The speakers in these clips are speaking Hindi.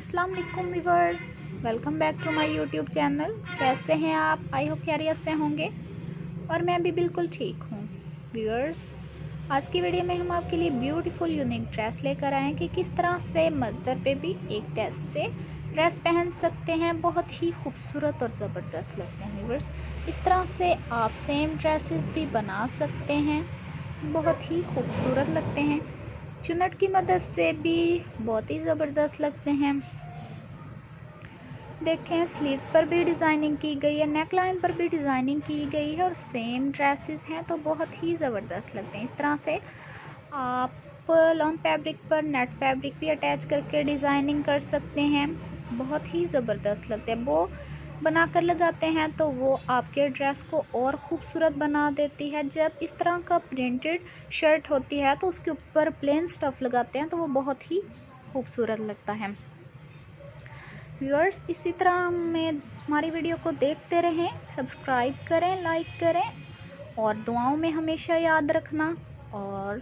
अस्सलाम वालेकुम viewers, welcome back to my YouTube channel. कैसे हैं आप? आई होप खैरियत से होंगे और मैं भी बिल्कुल ठीक हूँ। व्यूवर्स, आज की वीडियो में हम आपके लिए ब्यूटीफुल यूनिक ड्रेस लेकर आए हैं कि किस तरह से मदर पे भी एक ड्रेस से ड्रेस पहन सकते हैं। बहुत ही खूबसूरत और ज़बरदस्त लगते हैं व्यूवर्स। इस तरह से आप सेम ड्रेसेस भी बना सकते हैं, बहुत ही खूबसूरत लगते हैं। चुन्नट की मदद से भी बहुत ही ज़बरदस्त लगते हैं। देखें, स्लीव्स पर भी डिज़ाइनिंग की गई है, नेक लाइन पर भी डिज़ाइनिंग की गई है और सेम ड्रेसेस हैं तो बहुत ही ज़बरदस्त लगते हैं। इस तरह से आप लॉन फैब्रिक पर नेट फैब्रिक भी अटैच करके डिज़ाइनिंग कर सकते हैं, बहुत ही ज़बरदस्त लगते हैं। वो बनाकर लगाते हैं तो वो आपके ड्रेस को और ख़ूबसूरत बना देती है। जब इस तरह का प्रिंटेड शर्ट होती है तो उसके ऊपर प्लेन स्टफ़ लगाते हैं तो वो बहुत ही खूबसूरत लगता है। व्यूअर्स, इसी तरह में हमारी वीडियो को देखते रहें, सब्सक्राइब करें, लाइक करें और दुआओं में हमेशा याद रखना और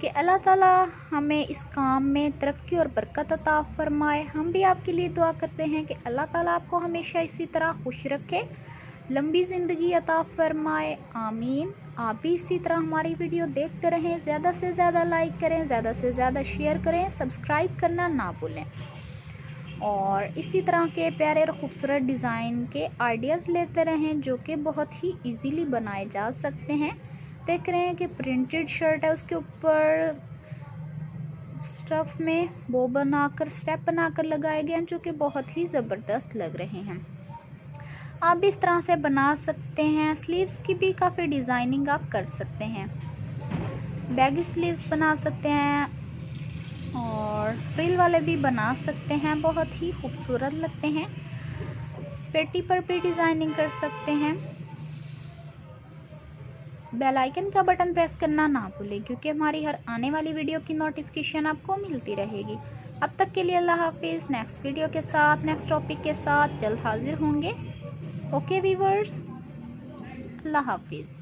कि अल्लाह ताला हमें इस काम में तरक्की और बरकत अता फरमाए। हम भी आपके लिए दुआ करते हैं कि अल्लाह ताला आपको हमेशा इसी तरह खुश रखे, लंबी ज़िंदगी अता फरमाए, आमीन। आप भी इसी तरह हमारी वीडियो देखते रहें, ज़्यादा से ज़्यादा लाइक करें, ज़्यादा से ज़्यादा शेयर करें, सब्सक्राइब करना ना भूलें और इसी तरह के प्यारे और ख़ूबसूरत डिज़ाइन के आइडियाज़ लेते रहें जो कि बहुत ही इजीली बनाए जा सकते हैं। देख रहे हैं कि प्रिंटेड शर्ट है, उसके ऊपर स्टफ़ में वो बनाकर स्टेप बनाकर लगाए गए हैं जो कि बहुत ही ज़बरदस्त लग रहे हैं। आप भी इस तरह से बना सकते हैं। स्लीव्स की भी काफ़ी डिज़ाइनिंग आप कर सकते हैं, बैगी स्लीव्स बना सकते हैं और फ्रिल वाले भी बना सकते हैं, बहुत ही खूबसूरत लगते हैं। पेटी पर भी डिज़ाइनिंग कर सकते हैं। बेल आइकन का बटन प्रेस करना ना भूलें क्योंकि हमारी हर आने वाली वीडियो की नोटिफिकेशन आपको मिलती रहेगी। अब तक के लिए अल्लाह हाफिज़। नेक्स्ट वीडियो के साथ, नेक्स्ट टॉपिक के साथ जल्द हाजिर होंगे। ओके व्यूअर्स, अल्लाह हाफिज़।